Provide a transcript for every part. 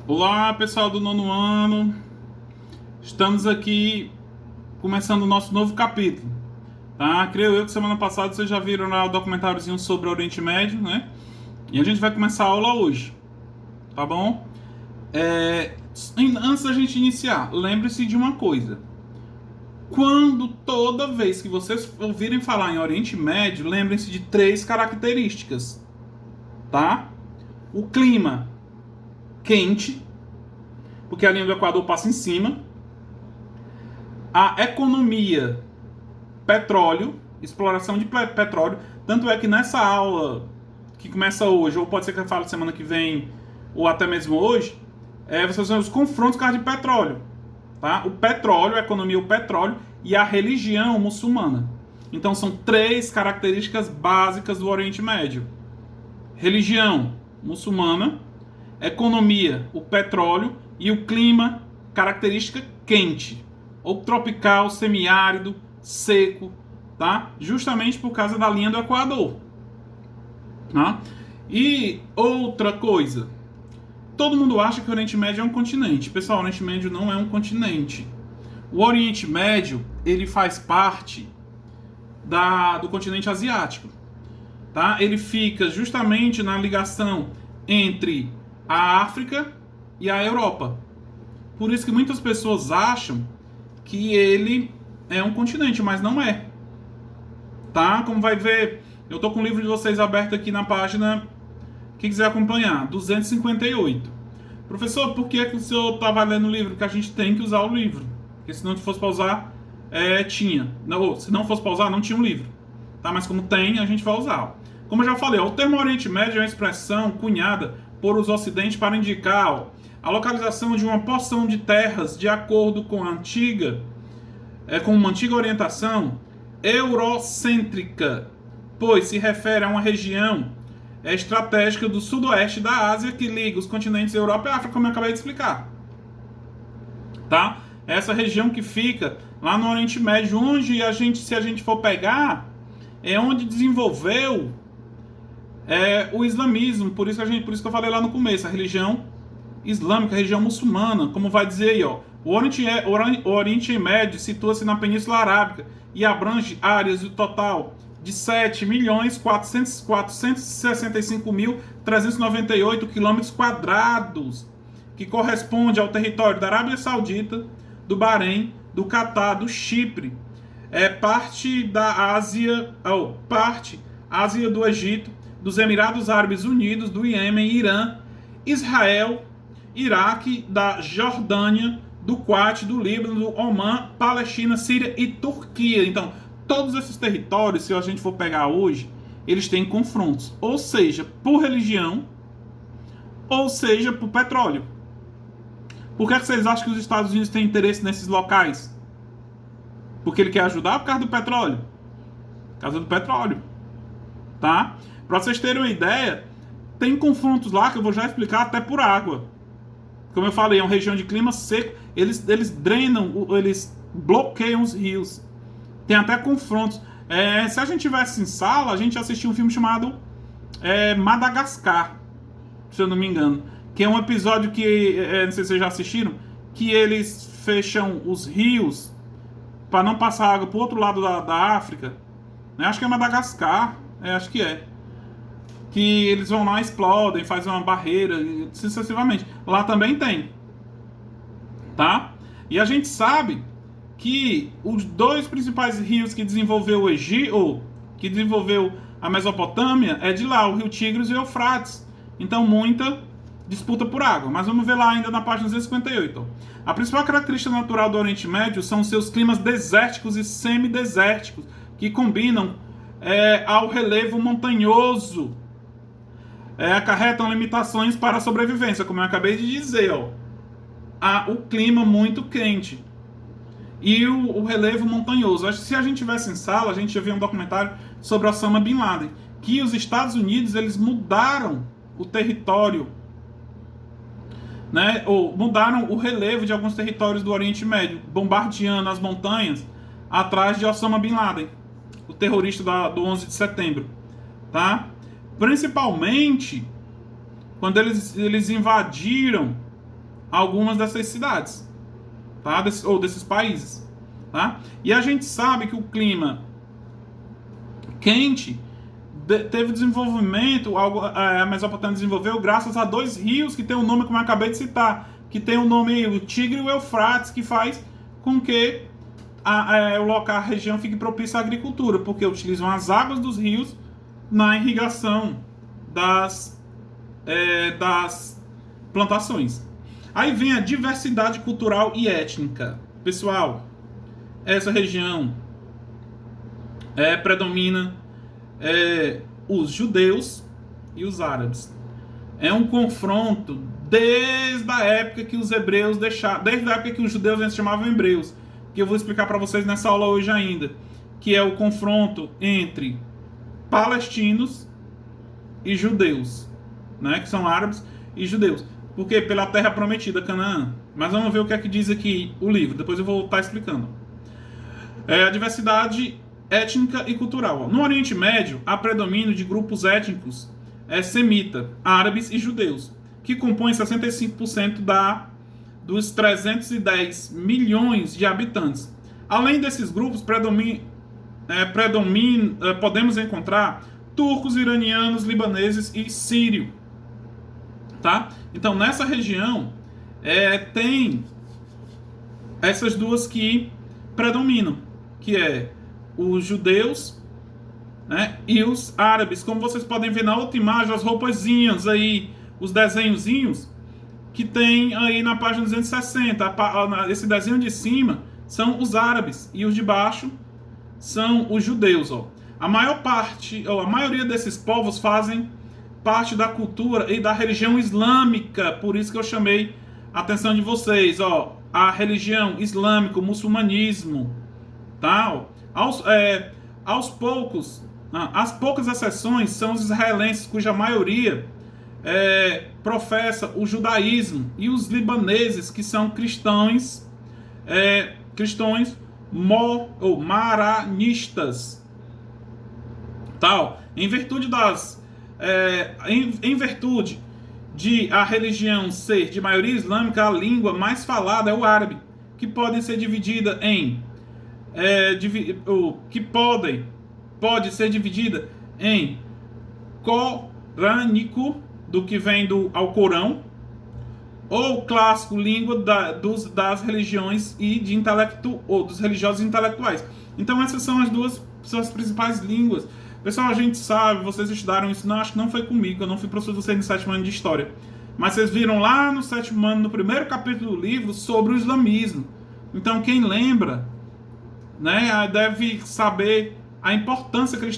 Olá, pessoal do nono ano. Estamos aqui começando o nosso novo capítulo, tá? Creio eu que semana passada vocês já viram lá o documentáriozinho sobre o Oriente Médio, né? E a gente vai começar a aula hoje, tá bom? Antes da gente iniciar, lembre-se de uma coisa. Toda vez que vocês ouvirem falar em Oriente Médio, lembrem-se de três características, tá? O clima quente, porque a linha do Equador passa em cima. A economia, petróleo, exploração de petróleo. Tanto é que nessa aula que começa hoje, ou pode ser que eu fale semana que vem, ou até mesmo hoje, vocês vão ver os confrontos com a de petróleo. Tá? O petróleo, a economia, o petróleo e a religião muçulmana. Então são três características básicas do Oriente Médio: religião muçulmana, economia, o petróleo e o clima, característica quente, ou tropical, semiárido, seco, tá? Justamente por causa da linha do Equador. Tá? E outra coisa, todo mundo acha que o Oriente Médio é um continente. Pessoal, o Oriente Médio não é um continente. O Oriente Médio, ele faz parte do continente asiático. Tá? Ele fica justamente na ligação entre a África e a Europa. Por isso que muitas pessoas acham que ele é um continente, mas não é. Tá? Como vai ver, eu tô com o livro de vocês aberto aqui na página, quem quiser acompanhar, 258. Professor, por que é que o senhor estava lendo o livro? Porque a gente tem que usar o livro. Porque se não fosse para usar, tinha. Não, se não fosse para usar, não tinha um livro. Tá? Mas como tem, a gente vai usar. Como eu já falei, o termo Oriente Médio é uma expressão cunhada por os ocidentes para indicar a localização de uma porção de terras de acordo com com uma antiga orientação eurocêntrica, pois se refere a uma região estratégica do sudoeste da Ásia que liga os continentes Europa e África, como eu acabei de explicar. Tá? Essa região que fica lá no Oriente Médio, onde se a gente for pegar, é onde desenvolveu o islamismo. Por isso que eu falei lá no começo, a religião islâmica, a religião muçulmana, como vai dizer aí, ó. O Oriente Médio situa-se na Península Arábica e abrange áreas do total de 7.465.398 km², que corresponde ao território da Arábia Saudita, do Bahrein, do Catar, do Chipre, parte da Ásia, parte Ásia do Egito, dos Emirados Árabes Unidos, do Iêmen, Irã, Israel, Iraque, da Jordânia, do Kuwait, do Líbano, do Omã, Palestina, Síria e Turquia. Então, todos esses territórios, se a gente for pegar hoje, eles têm confrontos, ou seja, por religião, ou seja, por petróleo. Por que vocês acham que os Estados Unidos têm interesse nesses locais? Porque ele quer ajudar por causa do petróleo. Por causa do petróleo. Tá? Para vocês terem uma ideia, tem confrontos lá que eu vou já explicar até por água. Como eu falei, é uma região de clima seco. Eles drenam, eles bloqueiam os rios. Tem até confrontos. Se a gente tivesse em sala, a gente assistia um filme chamado Madagascar, se eu não me engano. Que é um episódio que, não sei se vocês já assistiram, que eles fecham os rios para não passar água para o outro lado da África. Acho que é Madagascar. Acho que é. Que eles vão lá, explodem, fazem uma barreira, sucessivamente. Lá também tem. Tá? E a gente sabe que os dois principais rios que desenvolveu o Egito, que desenvolveu a Mesopotâmia, é de lá, o rio Tigres e o Eufrates. Então, muita disputa por água. Mas vamos ver lá ainda na página 258. A principal característica natural do Oriente Médio são seus climas desérticos e semidesérticos, que combinam ao relevo montanhoso. Acarretam limitações para a sobrevivência, como eu acabei de dizer, ó. O clima muito quente e o relevo montanhoso. Acho que se a gente tivesse em sala, a gente ia ver um documentário sobre Osama Bin Laden, que os Estados Unidos eles mudaram o território, né? Ou mudaram o relevo de alguns territórios do Oriente Médio, bombardeando as montanhas atrás de Osama Bin Laden, o terrorista do 11 de setembro, tá? Principalmente quando eles invadiram algumas dessas cidades, tá? Ou desses países, tá? E a gente sabe que o clima quente teve desenvolvimento, a Mesopotâmia desenvolveu graças a dois rios que tem o nome, como eu acabei de citar, que tem o nome, o Tigre e o Eufrates, que faz com que a região fique propícia à agricultura, porque utilizam as águas dos rios na irrigação das plantações. Aí vem a diversidade cultural e étnica. Pessoal, essa região predomina os judeus e os árabes. É um confronto desde a época que os hebreus deixaram, desde a época que os judeus se chamavam hebreus, que eu vou explicar para vocês nessa aula hoje ainda, que é o confronto entre palestinos e judeus, né, que são árabes e judeus. Porque pela terra prometida, Canaã. Mas vamos ver o que é que diz aqui o livro, depois eu vou estar explicando. A diversidade étnica e cultural. No Oriente Médio, há predomínio de grupos étnicos semita, árabes e judeus, que compõem 65% dos 310 milhões de habitantes. Além desses grupos, podemos encontrar turcos, iranianos, libaneses e sírio. Tá? Então, nessa região, tem essas duas que predominam, que é os judeus, né, e os árabes. Como vocês podem ver na outra imagem, as roupazinhas aí, os desenhozinhos, que tem aí na página 260. Esse desenho de cima são os árabes, e os de baixo são os judeus. Ó. A maioria desses povos fazem parte da cultura e da religião islâmica, por isso que eu chamei a atenção de vocês, ó, a religião islâmica, o muçulmanismo, tá? As poucas exceções são os israelenses, cuja maioria professa o judaísmo, e os libaneses, que são cristãos maranistas, tal. Em virtude de a religião ser de maioria islâmica, a língua mais falada é o árabe, que pode ser dividida pode ser dividida em corânico, do que vem do Alcorão, ou clássico, língua das religiões e dos religiosos intelectuais. Então essas são as principais línguas. Pessoal, a gente sabe, vocês estudaram isso, acho que não foi comigo, eu não fui professor de vocês no 7º ano de História, mas vocês viram lá no 7º ano, no primeiro capítulo do livro, sobre o islamismo. Então quem lembra, né, deve saber a importância que o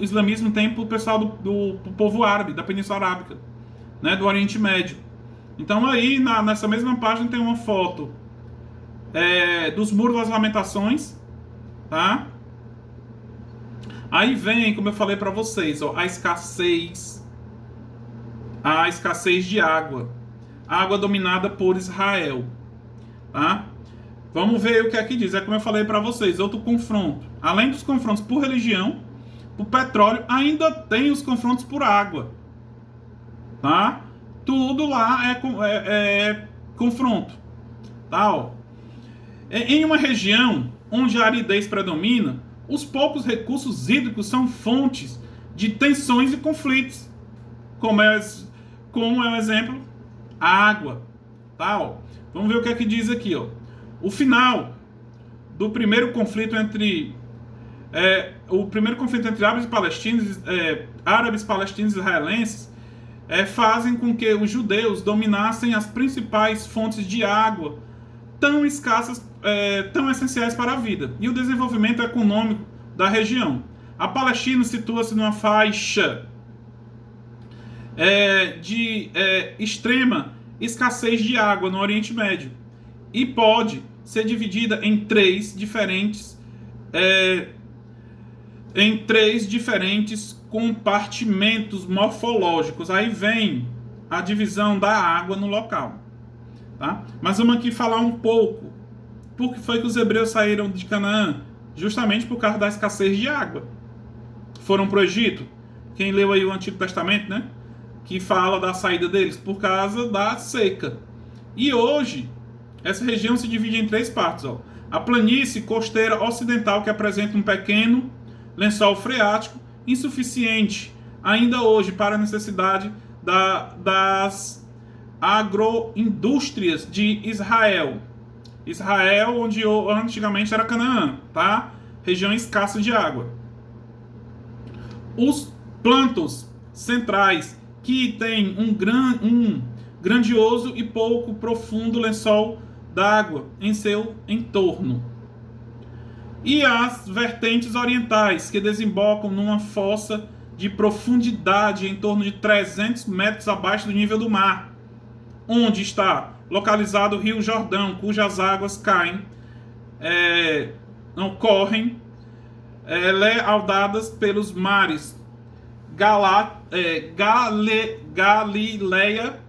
islamismo tem para o pessoal do povo árabe, da Península Arábica, né, do Oriente Médio. Então aí, nessa mesma página, tem uma foto dos Muros das Lamentações, tá? Aí vem, como eu falei para vocês, ó, a escassez de água. Água dominada por Israel, tá? Vamos ver o que aqui diz. É como eu falei para vocês, outro confronto. Além dos confrontos por religião, por petróleo, ainda tem os confrontos por água, tá? Tudo lá é confronto, tá? Ó. Em uma região onde a aridez predomina, os poucos recursos hídricos são fontes de tensões e conflitos, como é o exemplo, a água, tá? Ó. Vamos ver o que é que diz aqui, ó. O final do primeiro conflito entre árabes, palestinos e israelenses fazem com que os judeus dominassem as principais fontes de água tão escassas, tão essenciais para a vida e o desenvolvimento econômico da região. A Palestina situa-se numa faixa de extrema escassez de água no Oriente Médio e pode ser dividida em três diferentes compartimentos morfológicos. Aí vem a divisão da água no local, tá? Mas vamos aqui falar um pouco por que foi que os hebreus saíram de Canaã, justamente por causa da escassez de água. Foram para o Egito. Quem leu aí o Antigo Testamento, né, que fala da saída deles por causa da seca. E hoje, essa região se divide em três partes. Ó. A planície costeira ocidental, que apresenta um pequeno lençol freático, insuficiente ainda hoje para a necessidade das agroindústrias de Israel. Israel, onde antigamente era Canaã, tá? Região escassa de água. Os plantos centrais, que tem um grandioso e pouco profundo lençol d'água em seu entorno. E as vertentes orientais, que desembocam numa fossa de profundidade em torno de 300 metros abaixo do nível do mar, onde está localizado o Rio Jordão, cujas águas correm lealdadas pelos mares Galileia,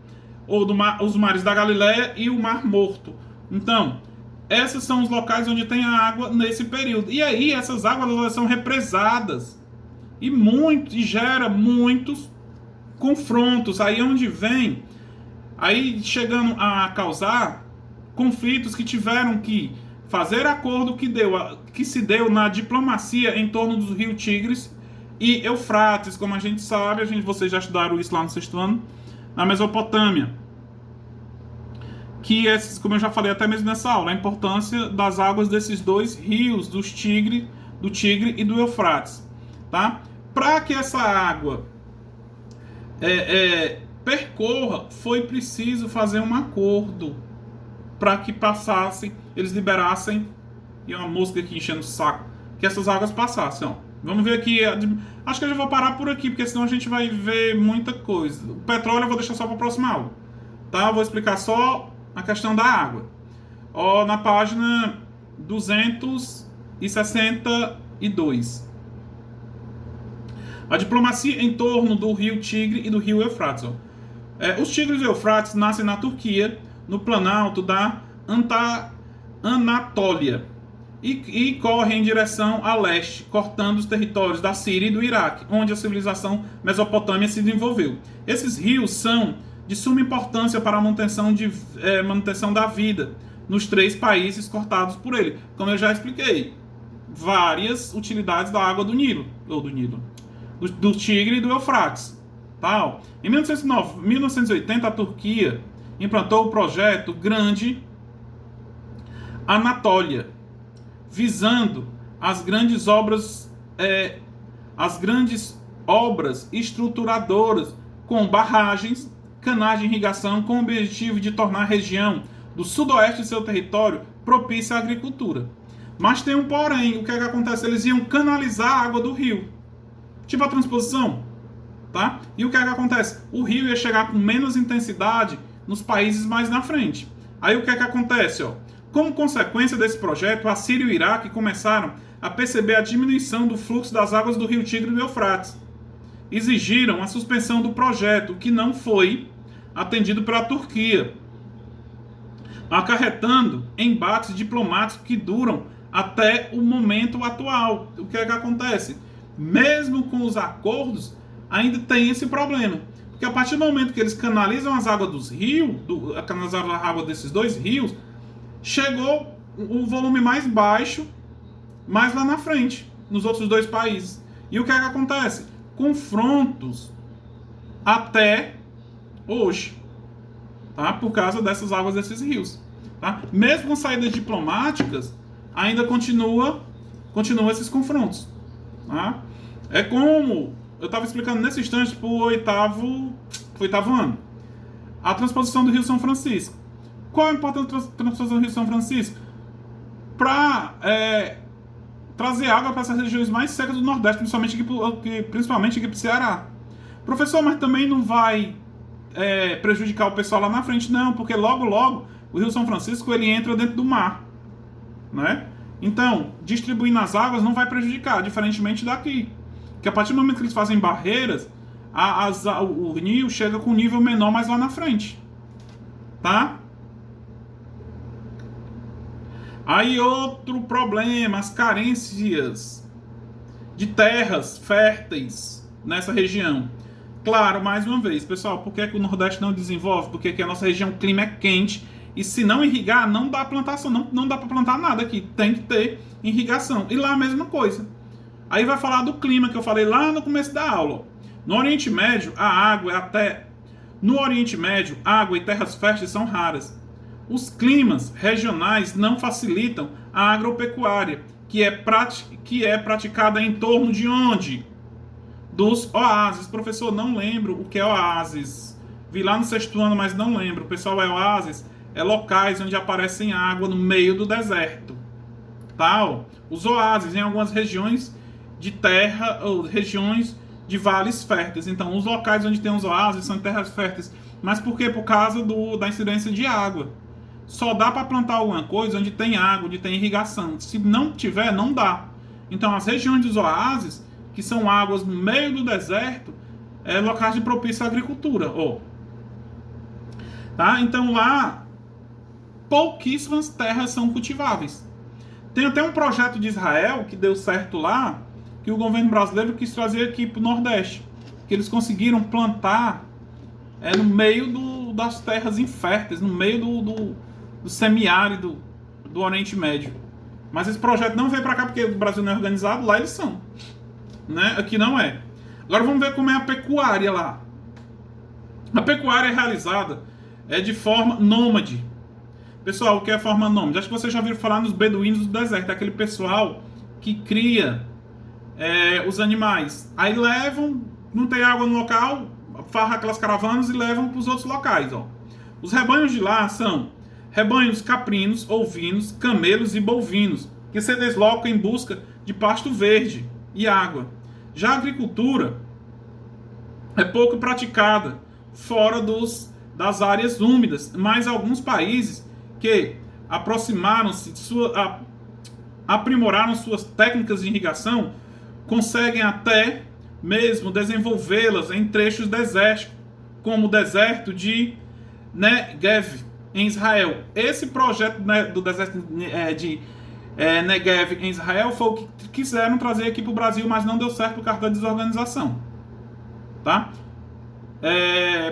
ou os mares da Galileia e o Mar Morto. Então, esses são os locais onde tem a água nesse período. E aí, essas águas elas são represadas e gera muitos confrontos. Aí onde vem, aí chegando a causar conflitos que tiveram que fazer acordo que se deu na diplomacia em torno do rio Tigres e Eufrates, como a gente sabe, vocês já estudaram isso lá no sexto ano, na Mesopotâmia. Que esses, como eu já falei até mesmo nessa aula, a importância das águas desses dois rios, do Tigre e do Eufrates, tá? Para que essa água percorra, foi preciso fazer um acordo para que passassem, eles liberassem, e uma mosca aqui enchendo o saco, que essas águas passassem, ó. Vamos ver aqui, acho que eu já vou parar por aqui, porque senão a gente vai ver muita coisa. O petróleo eu vou deixar só para a próxima aula, tá? Eu vou explicar só a questão da água. Ó, na página 262. A diplomacia em torno do rio Tigre e do rio Eufrates. Ó. Os Tigres e Eufrates nascem na Turquia, no planalto da Anatólia, e correm em direção a leste, cortando os territórios da Síria e do Iraque, onde a civilização mesopotâmia se desenvolveu. Esses rios são de suma importância para a manutenção da vida nos três países cortados por ele. Como eu já expliquei, várias utilidades da água do Nilo, do Tigre e do Eufrates. Tá? Em 1980, a Turquia implantou o projeto Grande Anatólia, visando as grandes obras estruturadoras com barragens, canais de irrigação, com o objetivo de tornar a região do sudoeste de seu território propícia à agricultura. Mas tem um porém, o que é que acontece? Eles iam canalizar a água do rio, tipo a transposição, tá? E o que é que acontece? O rio ia chegar com menos intensidade nos países mais na frente. Aí o que é que acontece? Ó? Como consequência desse projeto, a Síria e o Iraque começaram a perceber a diminuição do fluxo das águas do rio Tigre e do Eufrates. Exigiram a suspensão do projeto, que não foi atendido pela Turquia, acarretando embates diplomáticos que duram até o momento atual. O que é que acontece? Mesmo com os acordos, ainda tem esse problema. Porque a partir do momento que eles canalizam as águas dos rios, canalizaram a água desses dois rios, chegou o volume mais baixo, mais lá na frente, nos outros dois países. E o que é que acontece? Confrontos até hoje, tá? Por causa dessas águas desses rios, tá? Mesmo com saídas diplomáticas, ainda continua esses confrontos, tá? É como eu estava explicando nesse instante para o oitavo ano, a transposição do Rio São Francisco. Qual a importância da transposição do Rio São Francisco? Para trazer água para essas regiões mais secas do Nordeste, principalmente aqui para o Ceará. Professor, mas também não vai prejudicar o pessoal lá na frente? Não, porque logo o Rio São Francisco ele entra dentro do mar, né? Então, distribuindo as águas não vai prejudicar, diferentemente daqui. Que a partir do momento que eles fazem barreiras, o rio chega com um nível menor mais lá na frente, tá? Aí outro problema, as carências de terras férteis nessa região. Claro, mais uma vez, pessoal, por que, é que o Nordeste não desenvolve? Porque aqui a nossa região, o clima é quente e se não irrigar, não dá plantação, não dá para plantar nada aqui. Tem que ter irrigação. E lá a mesma coisa. Aí vai falar do clima que eu falei lá no começo da aula. No Oriente Médio, a água é até... No Oriente Médio, água e terras férteis são raras. Os climas regionais não facilitam a agropecuária, que é praticada em torno de onde? Dos oásis. Professor, não lembro o que é oásis. Vi lá no sexto ano, mas não lembro. Pessoal, oásis é locais onde aparecem água no meio do deserto. Tá? Os oásis em algumas regiões de terra ou regiões de vales férteis. Então, os locais onde tem os oásis são terras férteis. Mas por quê? Por causa da incidência de água. Só dá para plantar alguma coisa onde tem água, onde tem irrigação. Se não tiver, não dá. Então, as regiões dos oásis, que são águas no meio do deserto, é locais de propícia à agricultura. Tá? Então, lá, pouquíssimas terras são cultiváveis. Tem até um projeto de Israel que deu certo lá, que o governo brasileiro quis trazer aqui para o Nordeste. Que eles conseguiram plantar no meio das terras inférteis, no meio do semiárido do Oriente Médio. Mas esse projeto não veio para cá porque o Brasil não é organizado, lá eles são. Né? Aqui não é. Agora vamos ver como é a pecuária lá. A pecuária é realizada de forma nômade. Pessoal, o que é forma nômade? Acho que vocês já ouviram falar nos beduínos do deserto. É aquele pessoal que cria os animais. Aí levam, não tem água no local, farra aquelas caravanas e levam para os outros locais. Os rebanhos de lá são rebanhos caprinos, ovinos, camelos e bovinos, que se deslocam em busca de pasto verde e água. Já a agricultura é pouco praticada fora das áreas úmidas, mas alguns países que aprimoraram suas técnicas de irrigação conseguem até mesmo desenvolvê-las em trechos desérticos, como o deserto de Negev, em Israel. Esse projeto do deserto de Negev em Israel foi o que quiseram trazer aqui para o Brasil, mas não deu certo por causa da desorganização. Tá?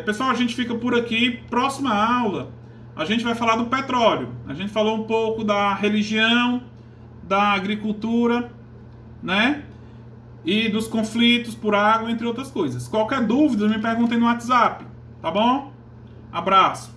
Pessoal, a gente fica por aqui. Próxima aula, a gente vai falar do petróleo. A gente falou um pouco da religião, da agricultura, né? E dos conflitos por água, entre outras coisas. Qualquer dúvida, me perguntem no WhatsApp. Tá bom? Abraço.